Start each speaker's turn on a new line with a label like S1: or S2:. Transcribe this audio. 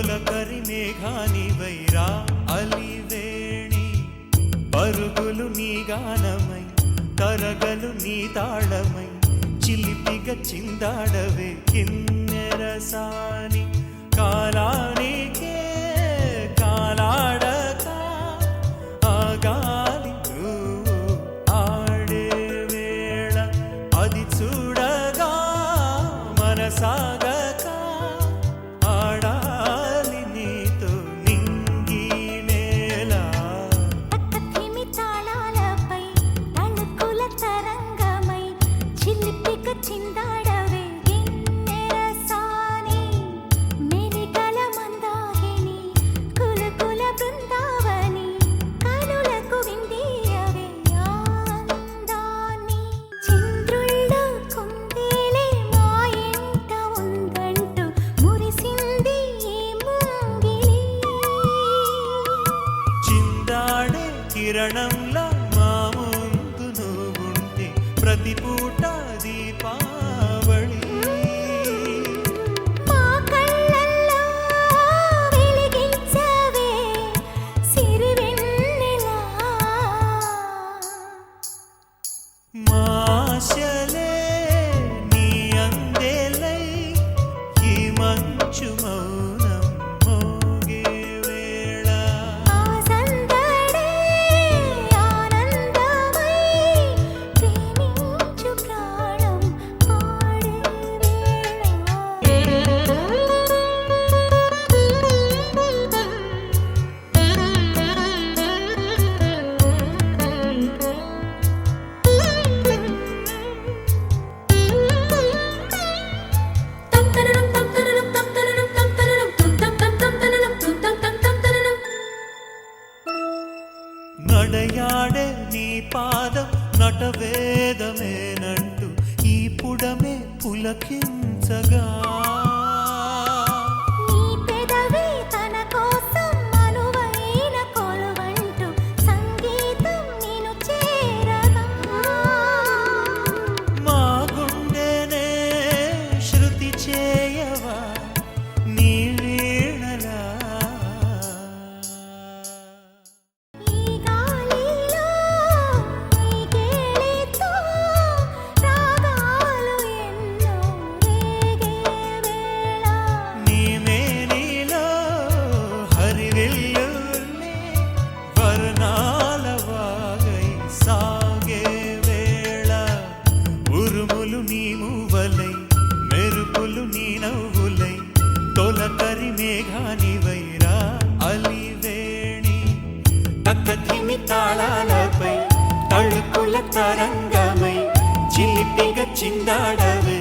S1: తొలకరి మేఘానివైరా అలివేణి పరుగులు నీ గానమై తరగలు నీ తాళమై చిలిపిగా చిందాడవే కిన్నెరసాని కాలానికే కాలాడక ఆగాలి ఆడే వేళ అది చూడగా మనసాగక ఆడాలి నీతో నింగి నేల
S2: పక్కతిమి తాళాలపై తళుకుల తరంగమై చిలిపిగా చిందాడవే గిన్నెరసాని మెరికల మందాకిని కులకుల బృందావని కనులకు విందియవే ఆనందాన్ని చంద్రుల్లో కుందేలే మా ఇంట ఉందంటూ మురిసింది ఈ ముంగిలి
S1: చిందాడే కిరణంలా మా ముందు నువ్వుంటే ప్రతి పూట దీపావళి
S2: మా కళ్ళల్లో వెలిగించవే సిరివెన్నెలా
S1: మాశలే నీ అందేలై ఈ మంచు మౌనం మోగే వేళ
S2: ఆ సందడే ఆనందమై ప్రేమించు ప్రాణం పాడే
S1: నడయాడే నీ పాదం నటవేదమేనంటూ ఈ పుడమే పులకించగా
S2: నీ పెదవి తన కోసం అనువైన కొలువంటూ సంగీతం నిన్ను చేరగా
S1: మా గుండెనే శృతి చేయవా నీ వీణలా
S2: ఈ గాలిలో ఈ కేళితో రాగాలు ఎన్నో రేగే వేళ
S1: నీ మేనిలో హరివిల్లులే వర్ణాల వాగై సాగే వేళ ఉరుములు నీ మువ్వలై మెరుపులు నీ నవ్వులై తొలకరి మేఘానివైరా అలివేణి పక్కతిమి తాళాలపై తళుకుల తరంగమై చిలిపిగా చిందాడవే